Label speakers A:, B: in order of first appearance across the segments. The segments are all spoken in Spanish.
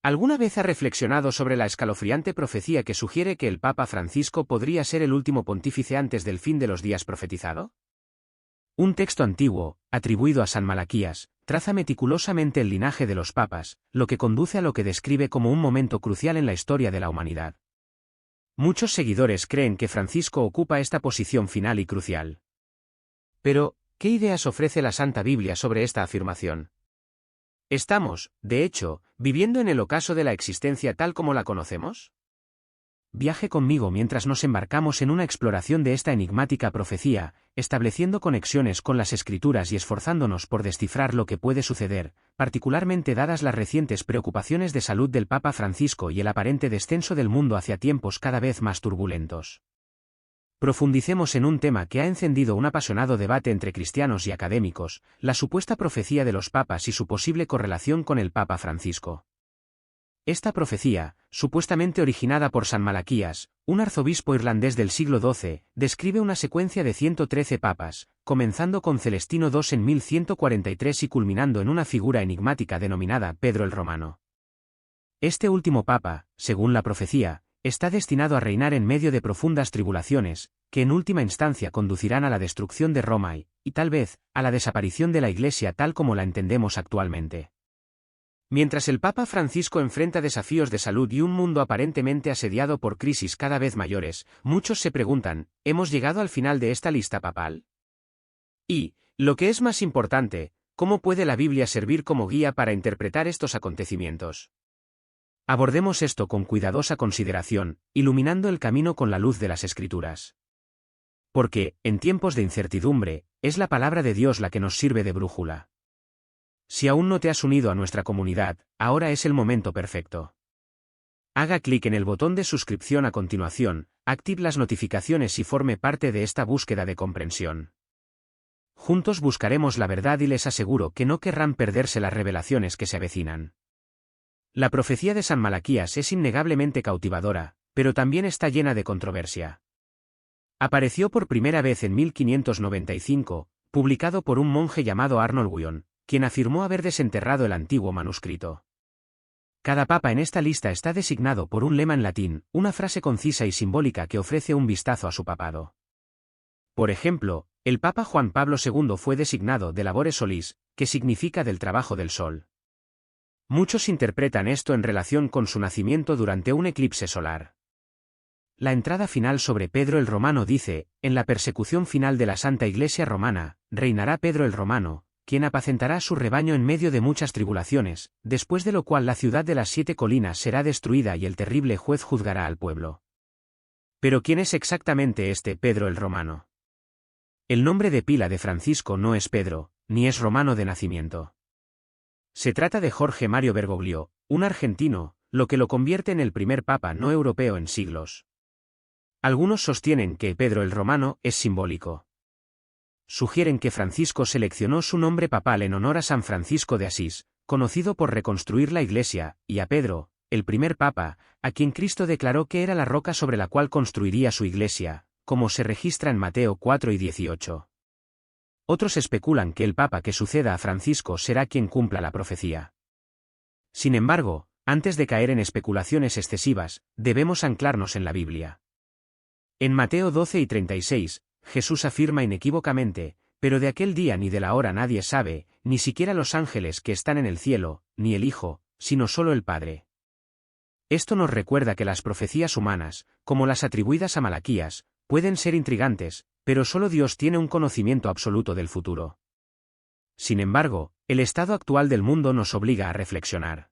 A: ¿Alguna vez ha reflexionado sobre la escalofriante profecía que sugiere que el Papa Francisco podría ser el último pontífice antes del fin de los días profetizado? Un texto antiguo, atribuido a San Malaquías, traza meticulosamente el linaje de los papas, lo que conduce a lo que describe como un momento crucial en la historia de la humanidad. Muchos seguidores creen que Francisco ocupa esta posición final y crucial. Pero, ¿qué ideas ofrece la Santa Biblia sobre esta afirmación? ¿Estamos, de hecho, viviendo en el ocaso de la existencia tal como la conocemos? Viaje conmigo mientras nos embarcamos en una exploración de esta enigmática profecía, estableciendo conexiones con las Escrituras y esforzándonos por descifrar lo que puede suceder, particularmente dadas las recientes preocupaciones de salud del Papa Francisco y el aparente descenso del mundo hacia tiempos cada vez más turbulentos. Profundicemos en un tema que ha encendido un apasionado debate entre cristianos y académicos, la supuesta profecía de los papas y su posible correlación con el Papa Francisco. Esta profecía, supuestamente originada por San Malaquías, un arzobispo irlandés del siglo XII, describe una secuencia de 113 papas, comenzando con Celestino II en 1143 y culminando en una figura enigmática denominada Pedro el Romano. Este último papa, según la profecía, está destinado a reinar en medio de profundas tribulaciones, que en última instancia conducirán a la destrucción de Roma y tal vez, a la desaparición de la Iglesia tal como la entendemos actualmente. Mientras el Papa Francisco enfrenta desafíos de salud y un mundo aparentemente asediado por crisis cada vez mayores, muchos se preguntan, ¿hemos llegado al final de esta lista papal? Y, lo que es más importante, ¿cómo puede la Biblia servir como guía para interpretar estos acontecimientos? Abordemos esto con cuidadosa consideración, iluminando el camino con la luz de las Escrituras. Porque, en tiempos de incertidumbre, es la palabra de Dios la que nos sirve de brújula. Si aún no te has unido a nuestra comunidad, ahora es el momento perfecto. Haga clic en el botón de suscripción a continuación, active las notificaciones y forme parte de esta búsqueda de comprensión. Juntos buscaremos la verdad y les aseguro que no querrán perderse las revelaciones que se avecinan. La profecía de San Malaquías es innegablemente cautivadora, pero también está llena de controversia. Apareció por primera vez en 1595, publicado por un monje llamado Arnold Wion, quien afirmó haber desenterrado el antiguo manuscrito. Cada papa en esta lista está designado por un lema en latín, una frase concisa y simbólica que ofrece un vistazo a su papado. Por ejemplo, el Papa Juan Pablo II fue designado de labore solis, que significa del trabajo del sol. Muchos interpretan esto en relación con su nacimiento durante un eclipse solar. La entrada final sobre Pedro el Romano dice, en la persecución final de la Santa Iglesia Romana, reinará Pedro el Romano, quien apacentará a su rebaño en medio de muchas tribulaciones, después de lo cual la ciudad de las 7 colinas será destruida y el terrible juez juzgará al pueblo. Pero ¿quién es exactamente este Pedro el Romano? El nombre de pila de Francisco no es Pedro, ni es romano de nacimiento. Se trata de Jorge Mario Bergoglio, un argentino, lo que lo convierte en el primer papa no europeo en siglos. Algunos sostienen que Pedro el Romano es simbólico. Sugieren que Francisco seleccionó su nombre papal en honor a San Francisco de Asís, conocido por reconstruir la Iglesia, y a Pedro, el primer papa, a quien Cristo declaró que era la roca sobre la cual construiría su Iglesia, como se registra en Mateo 4 y 18. Otros especulan que el papa que suceda a Francisco será quien cumpla la profecía. Sin embargo, antes de caer en especulaciones excesivas, debemos anclarnos en la Biblia. En Mateo 12 y 36, Jesús afirma inequívocamente, pero de aquel día ni de la hora nadie sabe, ni siquiera los ángeles que están en el cielo, ni el Hijo, sino solo el Padre. Esto nos recuerda que las profecías humanas, como las atribuidas a Malaquías, pueden ser intrigantes, pero solo Dios tiene un conocimiento absoluto del futuro. Sin embargo, el estado actual del mundo nos obliga a reflexionar.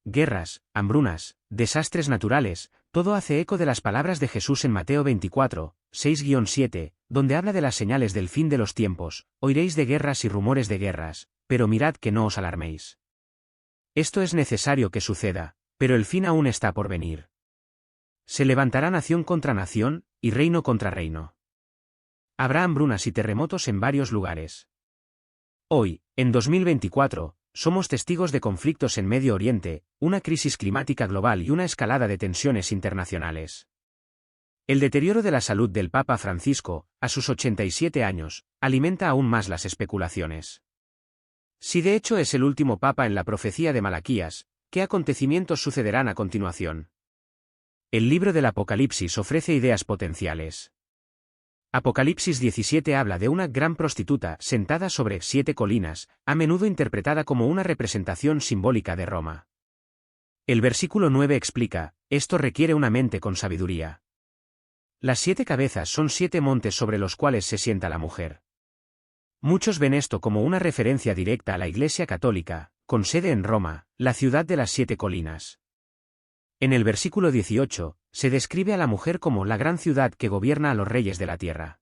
A: Guerras, hambrunas, desastres naturales, todo hace eco de las palabras de Jesús en Mateo 24, 6-7, donde habla de las señales del fin de los tiempos, oiréis de guerras y rumores de guerras, pero mirad que no os alarméis. Esto es necesario que suceda, pero el fin aún está por venir. Se levantará nación contra nación, y reino contra reino. Habrá hambrunas y terremotos en varios lugares. Hoy, en 2024, somos testigos de conflictos en Medio Oriente, una crisis climática global y una escalada de tensiones internacionales. El deterioro de la salud del Papa Francisco, a sus 87 años, alimenta aún más las especulaciones. Si de hecho es el último papa en la profecía de Malaquías, ¿qué acontecimientos sucederán a continuación? El libro del Apocalipsis ofrece ideas potenciales. Apocalipsis 17 habla de una gran prostituta sentada sobre 7 colinas, a menudo interpretada como una representación simbólica de Roma. El versículo 9 explica, esto requiere una mente con sabiduría. Las 7 cabezas son 7 montes sobre los cuales se sienta la mujer. Muchos ven esto como una referencia directa a la Iglesia Católica, con sede en Roma, la ciudad de las 7 colinas. En el versículo 18, se describe a la mujer como la gran ciudad que gobierna a los reyes de la tierra.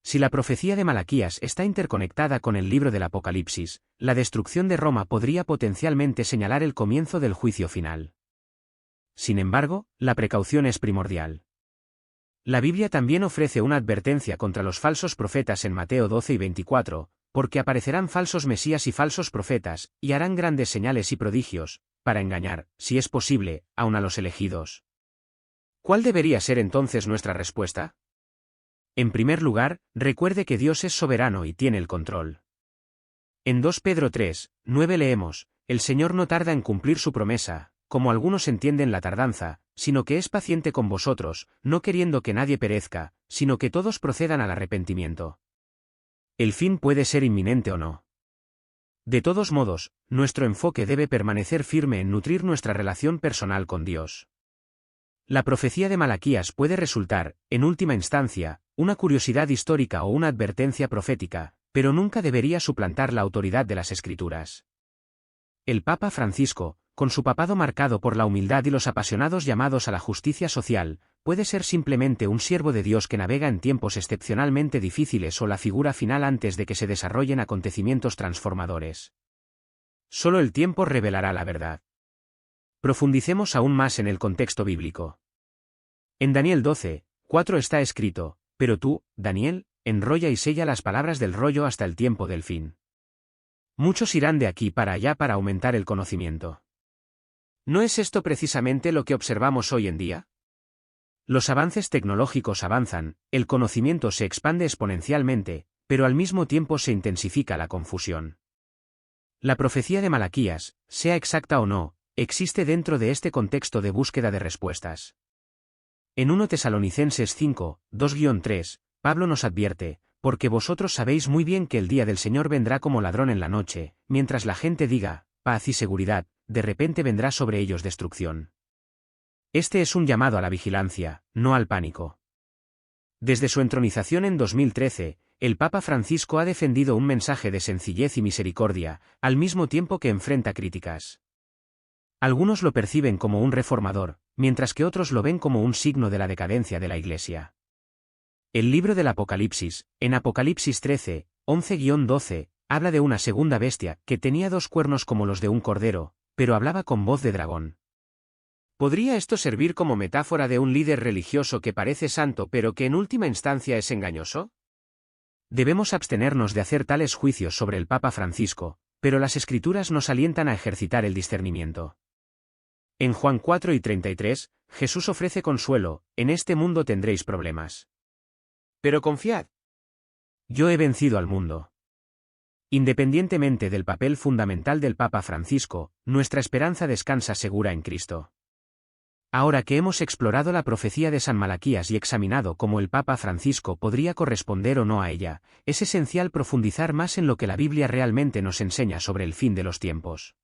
A: Si la profecía de Malaquías está interconectada con el libro del Apocalipsis, la destrucción de Roma podría potencialmente señalar el comienzo del juicio final. Sin embargo, la precaución es primordial. La Biblia también ofrece una advertencia contra los falsos profetas en Mateo 12 y 24, porque aparecerán falsos mesías y falsos profetas, y harán grandes señales y prodigios, para engañar, si es posible, aun a los elegidos. ¿Cuál debería ser entonces nuestra respuesta? En primer lugar, recuerde que Dios es soberano y tiene el control. En 2 Pedro 3, 9 leemos, el Señor no tarda en cumplir su promesa, como algunos entienden la tardanza, sino que es paciente con vosotros, no queriendo que nadie perezca, sino que todos procedan al arrepentimiento. El fin puede ser inminente o no. De todos modos, nuestro enfoque debe permanecer firme en nutrir nuestra relación personal con Dios. La profecía de Malaquías puede resultar, en última instancia, una curiosidad histórica o una advertencia profética, pero nunca debería suplantar la autoridad de las Escrituras. El Papa Francisco, con su papado marcado por la humildad y los apasionados llamados a la justicia social, puede ser simplemente un siervo de Dios que navega en tiempos excepcionalmente difíciles o la figura final antes de que se desarrollen acontecimientos transformadores. Solo el tiempo revelará la verdad. Profundicemos aún más en el contexto bíblico. En Daniel 12, 4 está escrito, pero tú, Daniel, enrolla y sella las palabras del rollo hasta el tiempo del fin. Muchos irán de aquí para allá para aumentar el conocimiento. ¿No es esto precisamente lo que observamos hoy en día? Los avances tecnológicos avanzan, el conocimiento se expande exponencialmente, pero al mismo tiempo se intensifica la confusión. La profecía de Malaquías, sea exacta o no, existe dentro de este contexto de búsqueda de respuestas. En 1 Tesalonicenses 5, 2-3, Pablo nos advierte, porque vosotros sabéis muy bien que el día del Señor vendrá como ladrón en la noche, mientras la gente diga, paz y seguridad, de repente vendrá sobre ellos destrucción. Este es un llamado a la vigilancia, no al pánico. Desde su entronización en 2013, el Papa Francisco ha defendido un mensaje de sencillez y misericordia, al mismo tiempo que enfrenta críticas. Algunos lo perciben como un reformador, mientras que otros lo ven como un signo de la decadencia de la Iglesia. El libro del Apocalipsis, en Apocalipsis 13, 11-12, habla de una segunda bestia que tenía 2 cuernos como los de un cordero, pero hablaba con voz de dragón. ¿Podría esto servir como metáfora de un líder religioso que parece santo pero que en última instancia es engañoso? Debemos abstenernos de hacer tales juicios sobre el Papa Francisco, pero las Escrituras nos alientan a ejercitar el discernimiento. En Juan 4:33, Jesús ofrece consuelo, en este mundo tendréis problemas. Pero confiad. Yo he vencido al mundo. Independientemente del papel fundamental del Papa Francisco, nuestra esperanza descansa segura en Cristo. Ahora que hemos explorado la profecía de San Malaquías y examinado cómo el Papa Francisco podría corresponder o no a ella, es esencial profundizar más en lo que la Biblia realmente nos enseña sobre el fin de los tiempos.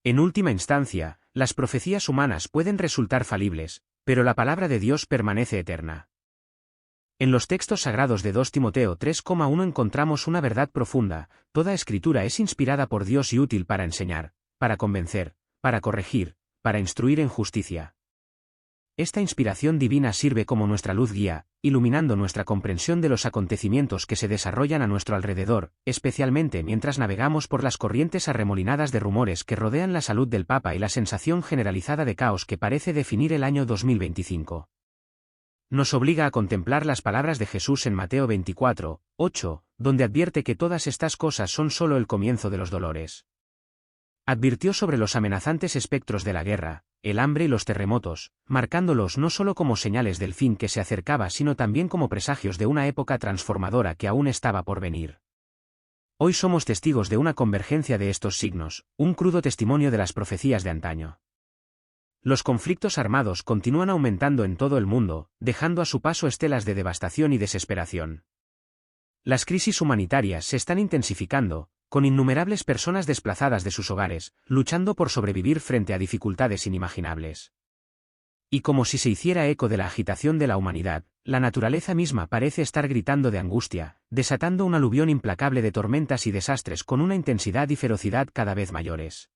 A: En última instancia, las profecías humanas pueden resultar falibles, pero la palabra de Dios permanece eterna. En los textos sagrados de 2 Timoteo 3,1 encontramos una verdad profunda: toda escritura es inspirada por Dios y útil para enseñar, para convencer, para corregir, para instruir en justicia. Esta inspiración divina sirve como nuestra luz guía, iluminando nuestra comprensión de los acontecimientos que se desarrollan a nuestro alrededor, especialmente mientras navegamos por las corrientes arremolinadas de rumores que rodean la salud del Papa y la sensación generalizada de caos que parece definir el año 2025. Nos obliga a contemplar las palabras de Jesús en Mateo 24, 8, donde advierte que todas estas cosas son solo el comienzo de los dolores. Advirtió sobre los amenazantes espectros de la guerra, el hambre y los terremotos, marcándolos no solo como señales del fin que se acercaba sino también como presagios de una época transformadora que aún estaba por venir. Hoy somos testigos de una convergencia de estos signos, un crudo testimonio de las profecías de antaño. Los conflictos armados continúan aumentando en todo el mundo, dejando a su paso estelas de devastación y desesperación. Las crisis humanitarias se están intensificando, con innumerables personas desplazadas de sus hogares, luchando por sobrevivir frente a dificultades inimaginables. Y como si se hiciera eco de la agitación de la humanidad, la naturaleza misma parece estar gritando de angustia, desatando un aluvión implacable de tormentas y desastres con una intensidad y ferocidad cada vez mayores.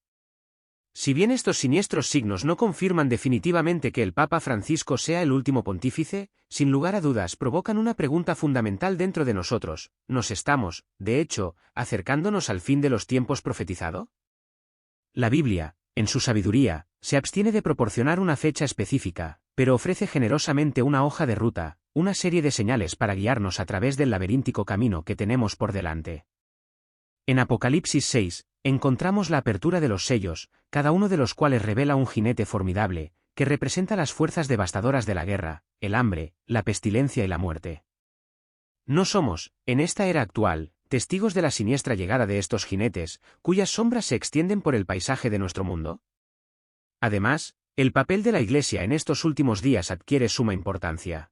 A: Si bien estos siniestros signos no confirman definitivamente que el Papa Francisco sea el último pontífice, sin lugar a dudas provocan una pregunta fundamental dentro de nosotros: ¿nos estamos, de hecho, acercándonos al fin de los tiempos profetizado? La Biblia, en su sabiduría, se abstiene de proporcionar una fecha específica, pero ofrece generosamente una hoja de ruta, una serie de señales para guiarnos a través del laberíntico camino que tenemos por delante. En Apocalipsis 6, encontramos la apertura de los sellos, cada uno de los cuales revela un jinete formidable, que representa las fuerzas devastadoras de la guerra, el hambre, la pestilencia y la muerte. No somos, en esta era actual, testigos de la siniestra llegada de estos jinetes, cuyas sombras se extienden por el paisaje de nuestro mundo. Además, el papel de la Iglesia en estos últimos días adquiere suma importancia.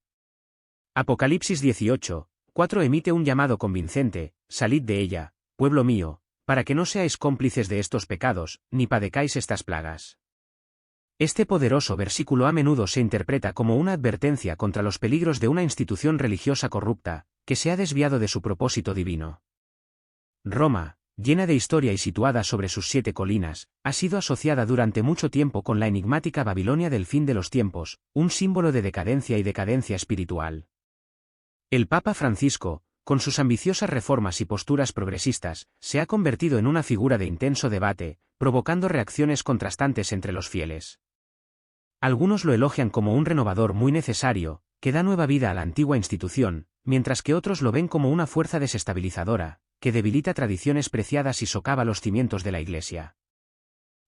A: Apocalipsis 18, 4 emite un llamado convincente: salid de ella, pueblo mío, para que no seáis cómplices de estos pecados, ni padezcáis estas plagas. Este poderoso versículo a menudo se interpreta como una advertencia contra los peligros de una institución religiosa corrupta, que se ha desviado de su propósito divino. Roma, llena de historia y situada sobre sus 7 colinas, ha sido asociada durante mucho tiempo con la enigmática Babilonia del fin de los tiempos, un símbolo de decadencia y decadencia espiritual. El Papa Francisco, con sus ambiciosas reformas y posturas progresistas, se ha convertido en una figura de intenso debate, provocando reacciones contrastantes entre los fieles. Algunos lo elogian como un renovador muy necesario, que da nueva vida a la antigua institución, mientras que otros lo ven como una fuerza desestabilizadora, que debilita tradiciones preciadas y socava los cimientos de la Iglesia.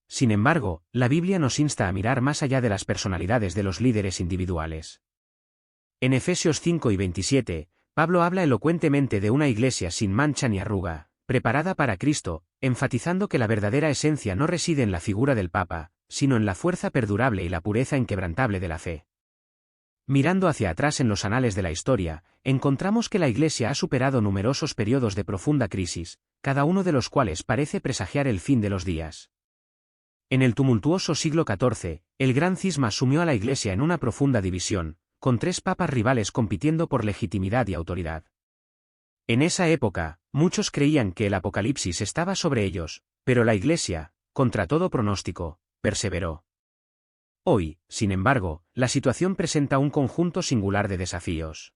A: Sin embargo, la Biblia nos insta a mirar más allá de las personalidades de los líderes individuales. En Efesios 5 y 27, Pablo habla elocuentemente de una iglesia sin mancha ni arruga, preparada para Cristo, enfatizando que la verdadera esencia no reside en la figura del Papa, sino en la fuerza perdurable y la pureza inquebrantable de la fe. Mirando hacia atrás en los anales de la historia, encontramos que la Iglesia ha superado numerosos periodos de profunda crisis, cada uno de los cuales parece presagiar el fin de los días. En el tumultuoso siglo XIV, el gran cisma sumió a la Iglesia en una profunda división, con 3 papas rivales compitiendo por legitimidad y autoridad. En esa época, muchos creían que el Apocalipsis estaba sobre ellos, pero la Iglesia, contra todo pronóstico, perseveró. Hoy, sin embargo, la situación presenta un conjunto singular de desafíos.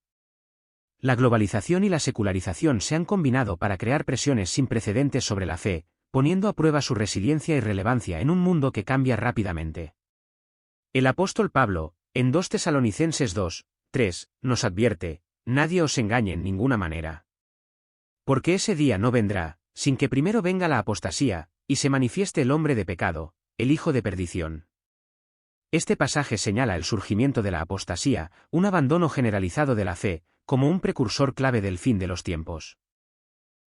A: La globalización y la secularización se han combinado para crear presiones sin precedentes sobre la fe, poniendo a prueba su resiliencia y relevancia en un mundo que cambia rápidamente. El apóstol Pablo, en 2 Tesalonicenses 2, 3, nos advierte: nadie os engañe en ninguna manera. Porque ese día no vendrá, sin que primero venga la apostasía, y se manifieste el hombre de pecado, el hijo de perdición. Este pasaje señala el surgimiento de la apostasía, un abandono generalizado de la fe, como un precursor clave del fin de los tiempos.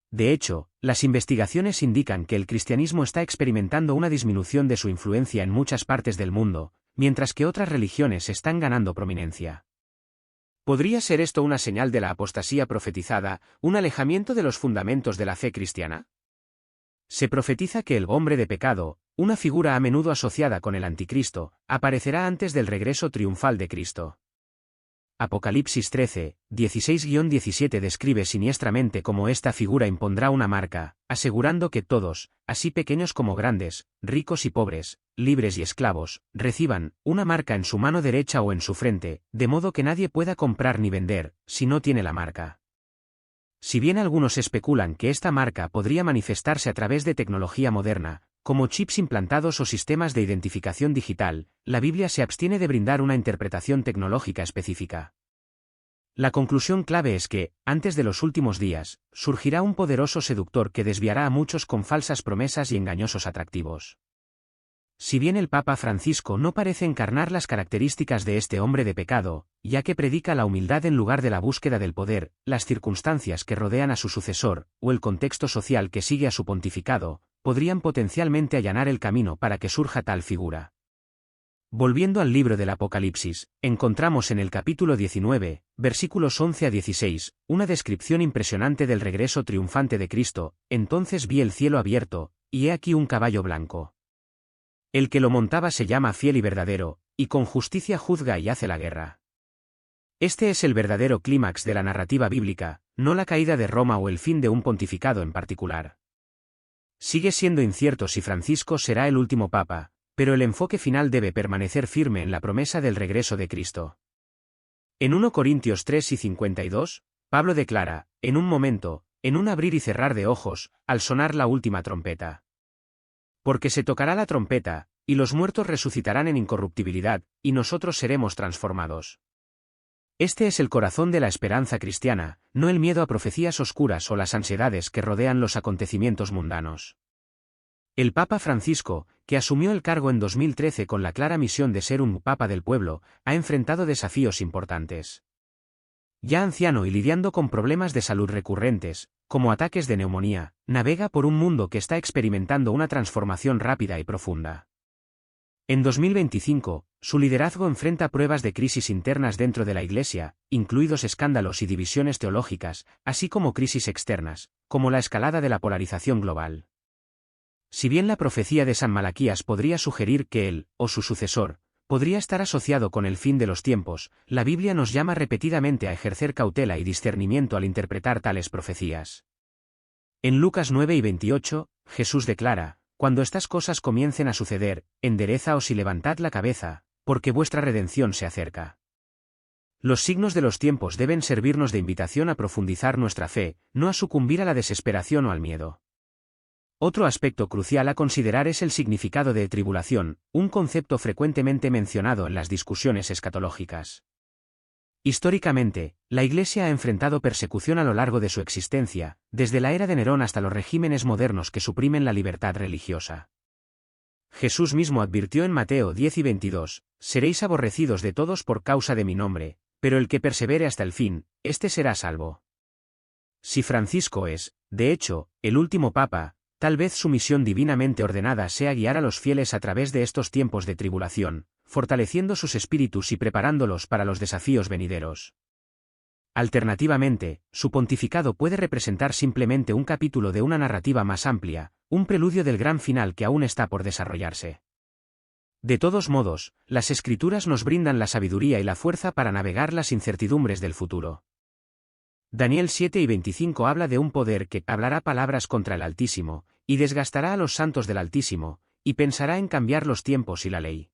A: De hecho, las investigaciones indican que el cristianismo está experimentando una disminución de su influencia en muchas partes del mundo, mientras que otras religiones están ganando prominencia. ¿Podría ser esto una señal de la apostasía profetizada, un alejamiento de los fundamentos de la fe cristiana? Se profetiza que el hombre de pecado, una figura a menudo asociada con el anticristo, aparecerá antes del regreso triunfal de Cristo. Apocalipsis 13, 16-17 describe siniestramente cómo esta figura impondrá una marca, asegurando que todos, así pequeños como grandes, ricos y pobres, libres y esclavos, reciban una marca en su mano derecha o en su frente, de modo que nadie pueda comprar ni vender, si no tiene la marca. Si bien algunos especulan que esta marca podría manifestarse a través de tecnología moderna, como chips implantados o sistemas de identificación digital, la Biblia se abstiene de brindar una interpretación tecnológica específica. La conclusión clave es que, antes de los últimos días, surgirá un poderoso seductor que desviará a muchos con falsas promesas y engañosos atractivos. Si bien el Papa Francisco no parece encarnar las características de este hombre de pecado, ya que predica la humildad en lugar de la búsqueda del poder, las circunstancias que rodean a su sucesor, o el contexto social que sigue a su pontificado, podrían potencialmente allanar el camino para que surja tal figura. Volviendo al libro del Apocalipsis, encontramos en el capítulo 19, versículos 11 a 16, una descripción impresionante del regreso triunfante de Cristo. Entonces vi el cielo abierto, y he aquí un caballo blanco. El que lo montaba se llama Fiel y Verdadero, y con justicia juzga y hace la guerra. Este es el verdadero clímax de la narrativa bíblica, no la caída de Roma o el fin de un pontificado en particular. Sigue siendo incierto si Francisco será el último papa, pero el enfoque final debe permanecer firme en la promesa del regreso de Cristo. En 1 Corintios 3 y 52, Pablo declara, en un momento, en un abrir y cerrar de ojos, al sonar la última trompeta. Porque se tocará la trompeta, y los muertos resucitarán en incorruptibilidad, y nosotros seremos transformados. Este es el corazón de la esperanza cristiana, no el miedo a profecías oscuras o las ansiedades que rodean los acontecimientos mundanos. El Papa Francisco, que asumió el cargo en 2013 con la clara misión de ser un Papa del pueblo, ha enfrentado desafíos importantes. Ya anciano y lidiando con problemas de salud recurrentes, como ataques de neumonía, navega por un mundo que está experimentando una transformación rápida y profunda. En 2025, su liderazgo enfrenta pruebas de crisis internas dentro de la Iglesia, incluidos escándalos y divisiones teológicas, así como crisis externas, como la escalada de la polarización global. Si bien la profecía de San Malaquías podría sugerir que él, o su sucesor, podría estar asociado con el fin de los tiempos, la Biblia nos llama repetidamente a ejercer cautela y discernimiento al interpretar tales profecías. En Lucas 9 y 28, Jesús declara, cuando estas cosas comiencen a suceder, enderezaos y levantad la cabeza, porque vuestra redención se acerca. Los signos de los tiempos deben servirnos de invitación a profundizar nuestra fe, no a sucumbir a la desesperación o al miedo. Otro aspecto crucial a considerar es el significado de tribulación, un concepto frecuentemente mencionado en las discusiones escatológicas. Históricamente, la Iglesia ha enfrentado persecución a lo largo de su existencia, desde la era de Nerón hasta los regímenes modernos que suprimen la libertad religiosa. Jesús mismo advirtió en Mateo 10 y 22, «Seréis aborrecidos de todos por causa de mi nombre, pero el que persevere hasta el fin, éste será salvo». Si Francisco es, de hecho, el último papa, tal vez su misión divinamente ordenada sea guiar a los fieles a través de estos tiempos de tribulación, fortaleciendo sus espíritus y preparándolos para los desafíos venideros. Alternativamente, su pontificado puede representar simplemente un capítulo de una narrativa más amplia, un preludio del gran final que aún está por desarrollarse. De todos modos, las Escrituras nos brindan la sabiduría y la fuerza para navegar las incertidumbres del futuro. Daniel 7 y 25 habla de un poder que hablará palabras contra el Altísimo, y desgastará a los santos del Altísimo, y pensará en cambiar los tiempos y la ley.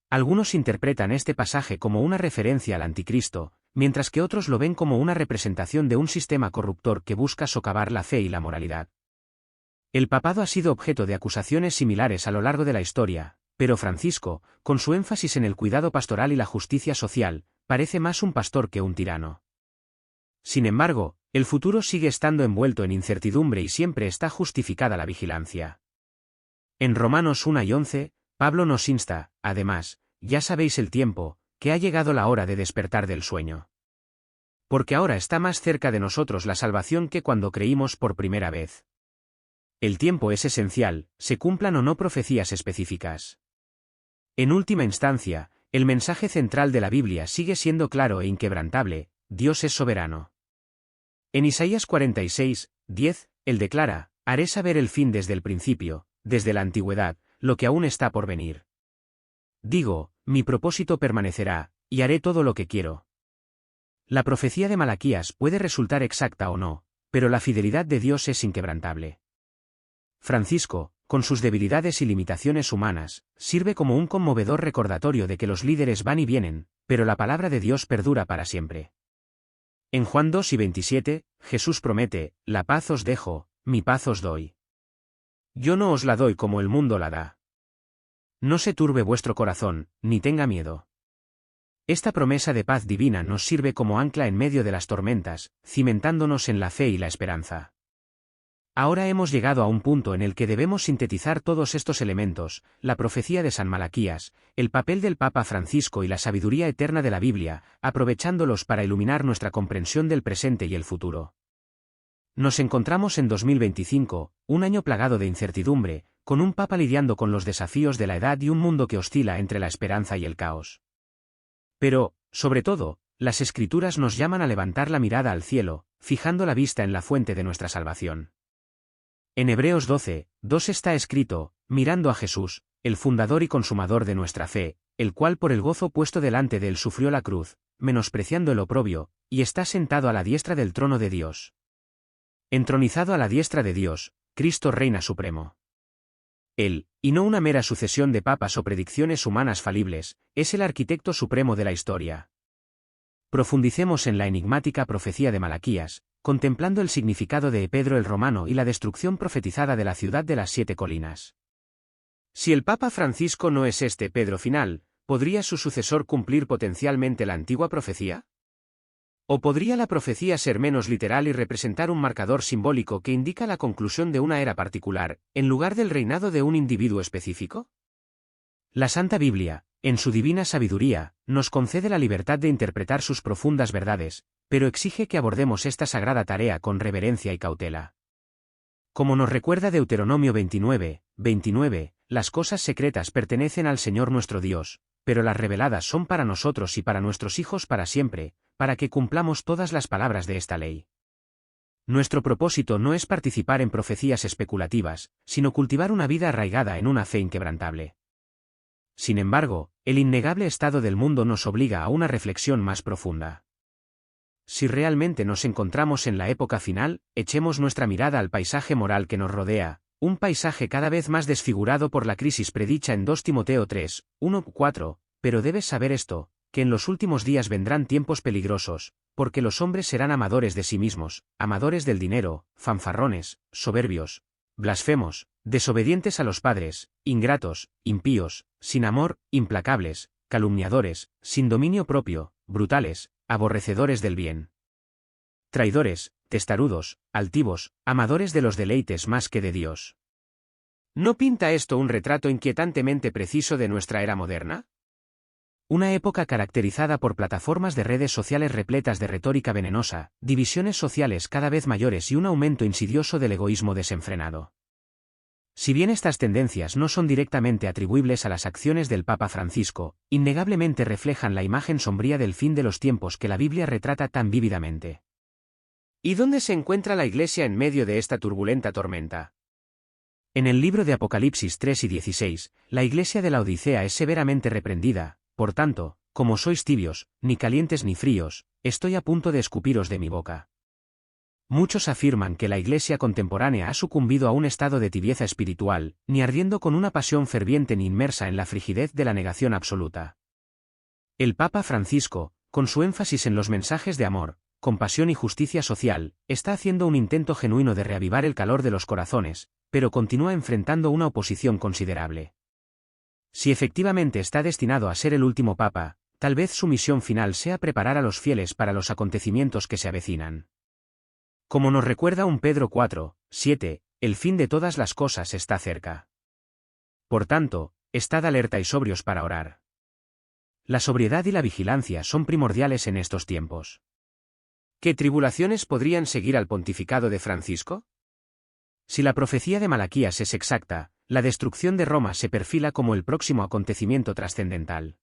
A: Algunos interpretan este pasaje como una referencia al Anticristo, mientras que otros lo ven como una representación de un sistema corruptor que busca socavar la fe y la moralidad. El papado ha sido objeto de acusaciones similares a lo largo de la historia, pero Francisco, con su énfasis en el cuidado pastoral y la justicia social, parece más un pastor que un tirano. Sin embargo, el futuro sigue estando envuelto en incertidumbre y siempre está justificada la vigilancia. En Romanos 1 y 11, Pablo nos insta, además, ya sabéis el tiempo, que ha llegado la hora de despertar del sueño. Porque ahora está más cerca de nosotros la salvación que cuando creímos por primera vez. El tiempo es esencial, se cumplan o no profecías específicas. En última instancia, el mensaje central de la Biblia sigue siendo claro e inquebrantable: Dios es soberano. En Isaías 46, 10, él declara, haré saber el fin desde el principio, desde la antigüedad, lo que aún está por venir. Digo, mi propósito permanecerá, y haré todo lo que quiero. La profecía de Malaquías puede resultar exacta o no, pero la fidelidad de Dios es inquebrantable. Francisco, con sus debilidades y limitaciones humanas, sirve como un conmovedor recordatorio de que los líderes van y vienen, pero la palabra de Dios perdura para siempre. En Juan 2 y 27, Jesús promete, la paz os dejo, mi paz os doy. Yo no os la doy como el mundo la da. No se turbe vuestro corazón, ni tenga miedo. Esta promesa de paz divina nos sirve como ancla en medio de las tormentas, cimentándonos en la fe y la esperanza. Ahora hemos llegado a un punto en el que debemos sintetizar todos estos elementos, la profecía de San Malaquías, el papel del Papa Francisco y la sabiduría eterna de la Biblia, aprovechándolos para iluminar nuestra comprensión del presente y el futuro. Nos encontramos en 2025, un año plagado de incertidumbre, con un Papa lidiando con los desafíos de la edad y un mundo que oscila entre la esperanza y el caos. Pero, sobre todo, las Escrituras nos llaman a levantar la mirada al cielo, fijando la vista en la fuente de nuestra salvación. En Hebreos 12, 2 está escrito, mirando a Jesús, el fundador y consumador de nuestra fe, el cual por el gozo puesto delante de él sufrió la cruz, menospreciando el oprobio, y está sentado a la diestra del trono de Dios. Entronizado a la diestra de Dios, Cristo reina supremo. Él, y no una mera sucesión de papas o predicciones humanas falibles, es el arquitecto supremo de la historia. Profundicemos en la enigmática profecía de Malaquías, contemplando el significado de Pedro el Romano y la destrucción profetizada de la ciudad de las 7 colinas. Si el Papa Francisco no es este Pedro final, ¿podría su sucesor cumplir potencialmente la antigua profecía? ¿O podría la profecía ser menos literal y representar un marcador simbólico que indica la conclusión de una era particular, en lugar del reinado de un individuo específico? La Santa Biblia, en su divina sabiduría, nos concede la libertad de interpretar sus profundas verdades, pero exige que abordemos esta sagrada tarea con reverencia y cautela. Como nos recuerda Deuteronomio 29, 29, las cosas secretas pertenecen al Señor nuestro Dios, pero las reveladas son para nosotros y para nuestros hijos para siempre, para que cumplamos todas las palabras de esta ley. Nuestro propósito no es participar en profecías especulativas, sino cultivar una vida arraigada en una fe inquebrantable. Sin embargo, el innegable estado del mundo nos obliga a una reflexión más profunda. Si realmente nos encontramos en la época final, echemos nuestra mirada al paisaje moral que nos rodea, un paisaje cada vez más desfigurado por la crisis predicha en 2 Timoteo 3, 1, 4, pero debes saber esto, que en los últimos días vendrán tiempos peligrosos, porque los hombres serán amadores de sí mismos, amadores del dinero, fanfarrones, soberbios, blasfemos, desobedientes a los padres, ingratos, impíos, sin amor, implacables, calumniadores, sin dominio propio, brutales, aborrecedores del bien. Traidores, testarudos, altivos, amadores de los deleites más que de Dios. ¿No pinta esto un retrato inquietantemente preciso de nuestra era moderna? Una época caracterizada por plataformas de redes sociales repletas de retórica venenosa, divisiones sociales cada vez mayores y un aumento insidioso del egoísmo desenfrenado. Si bien estas tendencias no son directamente atribuibles a las acciones del Papa Francisco, innegablemente reflejan la imagen sombría del fin de los tiempos que la Biblia retrata tan vívidamente. ¿Y dónde se encuentra la Iglesia en medio de esta turbulenta tormenta? En el libro de Apocalipsis 3 y 16, la Iglesia de la Odisea es severamente reprendida, por tanto, como sois tibios, ni calientes ni fríos, estoy a punto de escupiros de mi boca. Muchos afirman que la Iglesia contemporánea ha sucumbido a un estado de tibieza espiritual, ni ardiendo con una pasión ferviente ni inmersa en la frigidez de la negación absoluta. El Papa Francisco, con su énfasis en los mensajes de amor, compasión y justicia social, está haciendo un intento genuino de reavivar el calor de los corazones, pero continúa enfrentando una oposición considerable. Si efectivamente está destinado a ser el último Papa, tal vez su misión final sea preparar a los fieles para los acontecimientos que se avecinan. Como nos recuerda un Pedro 4, 7, el fin de todas las cosas está cerca. Por tanto, estad alerta y sobrios para orar. La sobriedad y la vigilancia son primordiales en estos tiempos. ¿Qué tribulaciones podrían seguir al pontificado de Francisco? Si la profecía de Malaquías es exacta, la destrucción de Roma se perfila como el próximo acontecimiento trascendental.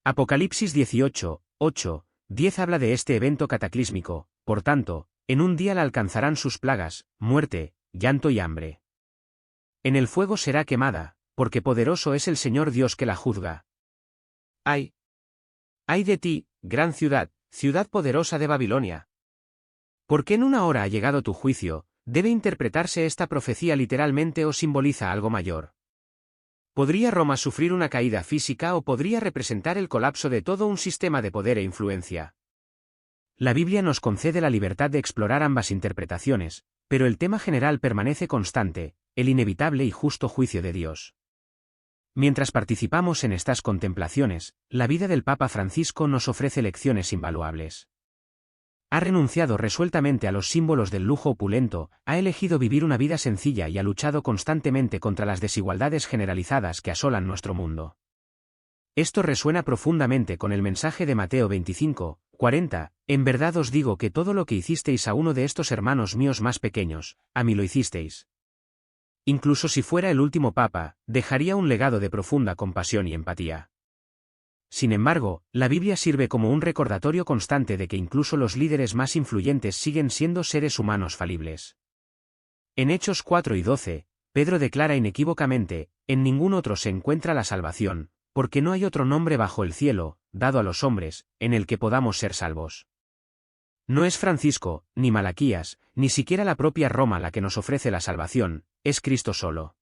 A: Apocalipsis 18, 8, 10 habla de este evento cataclísmico, por tanto, en un día la alcanzarán sus plagas, muerte, llanto y hambre. En el fuego será quemada, porque poderoso es el Señor Dios que la juzga. ¡Ay! ¡Ay de ti, gran ciudad, ciudad poderosa de Babilonia! ¿Por qué en una hora ha llegado tu juicio? ¿Debe interpretarse esta profecía literalmente o simboliza algo mayor? ¿Podría Roma sufrir una caída física o podría representar el colapso de todo un sistema de poder e influencia? La Biblia nos concede la libertad de explorar ambas interpretaciones, pero el tema general permanece constante, el inevitable y justo juicio de Dios. Mientras participamos en estas contemplaciones, la vida del Papa Francisco nos ofrece lecciones invaluables. Ha renunciado resueltamente a los símbolos del lujo opulento, ha elegido vivir una vida sencilla y ha luchado constantemente contra las desigualdades generalizadas que asolan nuestro mundo. Esto resuena profundamente con el mensaje de Mateo 25, 40, en verdad os digo que todo lo que hicisteis a uno de estos hermanos míos más pequeños, a mí lo hicisteis. Incluso si fuera el último papa, dejaría un legado de profunda compasión y empatía. Sin embargo, la Biblia sirve como un recordatorio constante de que incluso los líderes más influyentes siguen siendo seres humanos falibles. En Hechos 4 y 12, Pedro declara inequívocamente, en ningún otro se encuentra la salvación, porque no hay otro nombre bajo el cielo, dado a los hombres, en el que podamos ser salvos. No es Francisco, ni Malaquías, ni siquiera la propia Roma la que nos ofrece la salvación, es Cristo solo.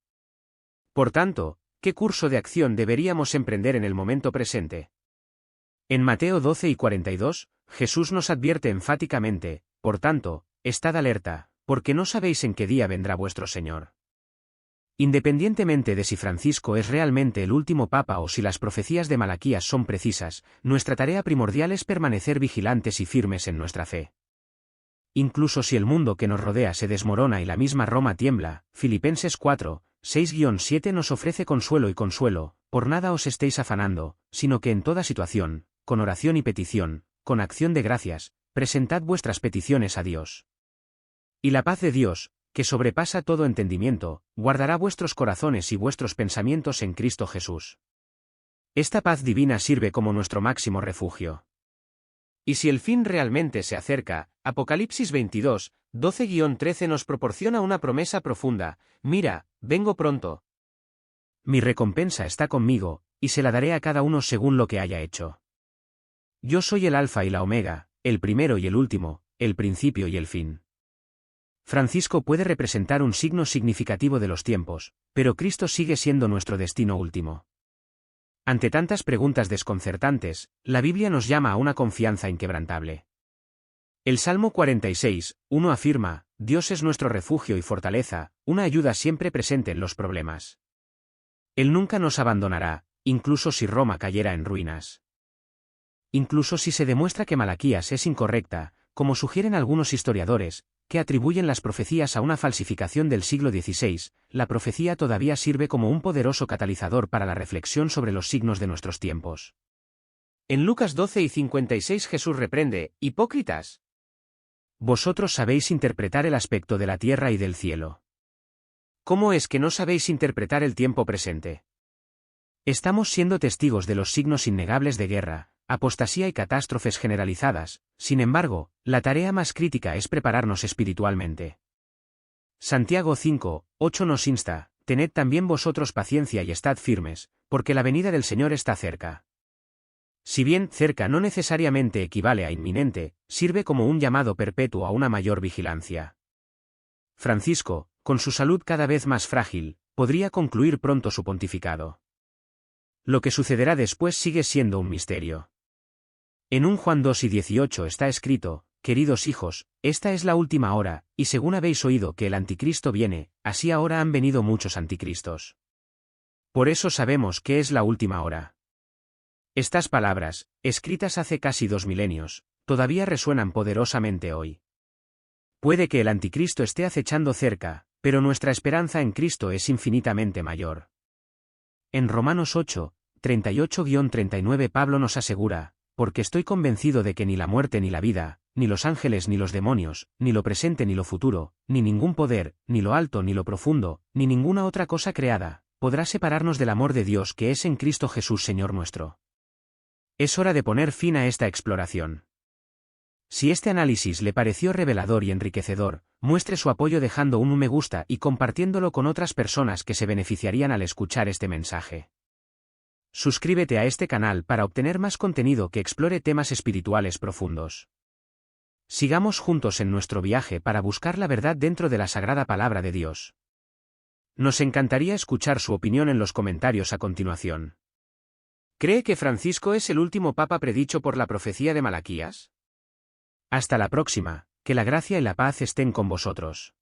A: Por tanto, ¿qué curso de acción deberíamos emprender en el momento presente? En Mateo 12 y 42, Jesús nos advierte enfáticamente, por tanto, estad alerta, porque no sabéis en qué día vendrá vuestro Señor. Independientemente de si Francisco es realmente el último papa o si las profecías de Malaquías son precisas, nuestra tarea primordial es permanecer vigilantes y firmes en nuestra fe. Incluso si el mundo que nos rodea se desmorona y la misma Roma tiembla, Filipenses 4, 6-7 nos ofrece consuelo y consuelo, por nada os estéis afanando, sino que en toda situación, con oración y petición, con acción de gracias, presentad vuestras peticiones a Dios. Y la paz de Dios, que sobrepasa todo entendimiento, guardará vuestros corazones y vuestros pensamientos en Cristo Jesús. Esta paz divina sirve como nuestro máximo refugio. Y si el fin realmente se acerca, Apocalipsis 22, 12-13 nos proporciona una promesa profunda: mira, vengo pronto. Mi recompensa está conmigo, y se la daré a cada uno según lo que haya hecho. Yo soy el Alfa y la Omega, el primero y el último, el principio y el fin. Francisco puede representar un signo significativo de los tiempos, pero Cristo sigue siendo nuestro destino último. Ante tantas preguntas desconcertantes, la Biblia nos llama a una confianza inquebrantable. El Salmo 46, 1 afirma: Dios es nuestro refugio y fortaleza, una ayuda siempre presente en los problemas. Él nunca nos abandonará, incluso si Roma cayera en ruinas. Incluso si se demuestra que Malaquías es incorrecta, como sugieren algunos historiadores, que atribuyen las profecías a una falsificación del siglo XVI, la profecía todavía sirve como un poderoso catalizador para la reflexión sobre los signos de nuestros tiempos. En Lucas 12 y 56 Jesús reprende: «¡Hipócritas! Vosotros sabéis interpretar el aspecto de la tierra y del cielo. ¿Cómo es que no sabéis interpretar el tiempo presente? Estamos siendo testigos de los signos innegables de guerra, apostasía y catástrofes generalizadas. Sin embargo, la tarea más crítica es prepararnos espiritualmente. Santiago 5, 8 nos insta: tened también vosotros paciencia y estad firmes, porque la venida del Señor está cerca. Si bien cerca no necesariamente equivale a inminente, sirve como un llamado perpetuo a una mayor vigilancia. Francisco, con su salud cada vez más frágil, podría concluir pronto su pontificado. Lo que sucederá después sigue siendo un misterio. En 1 Juan 2 y 18 está escrito: queridos hijos, esta es la última hora, y según habéis oído que el anticristo viene, así ahora han venido muchos anticristos. Por eso sabemos que es la última hora. Estas palabras, escritas hace casi 2 milenios, todavía resuenan poderosamente hoy. Puede que el anticristo esté acechando cerca, pero nuestra esperanza en Cristo es infinitamente mayor. En Romanos 8, 38-39 Pablo nos asegura: porque estoy convencido de que ni la muerte ni la vida, ni los ángeles ni los demonios, ni lo presente ni lo futuro, ni ningún poder, ni lo alto ni lo profundo, ni ninguna otra cosa creada, podrá separarnos del amor de Dios que es en Cristo Jesús Señor nuestro. Es hora de poner fin a esta exploración. Si este análisis le pareció revelador y enriquecedor, muestre su apoyo dejando un me gusta y compartiéndolo con otras personas que se beneficiarían al escuchar este mensaje. Suscríbete a este canal para obtener más contenido que explore temas espirituales profundos. Sigamos juntos en nuestro viaje para buscar la verdad dentro de la sagrada palabra de Dios. Nos encantaría escuchar su opinión en los comentarios a continuación. ¿Cree que Francisco es el último papa predicho por la profecía de Malaquías? Hasta la próxima, que la gracia y la paz estén con vosotros.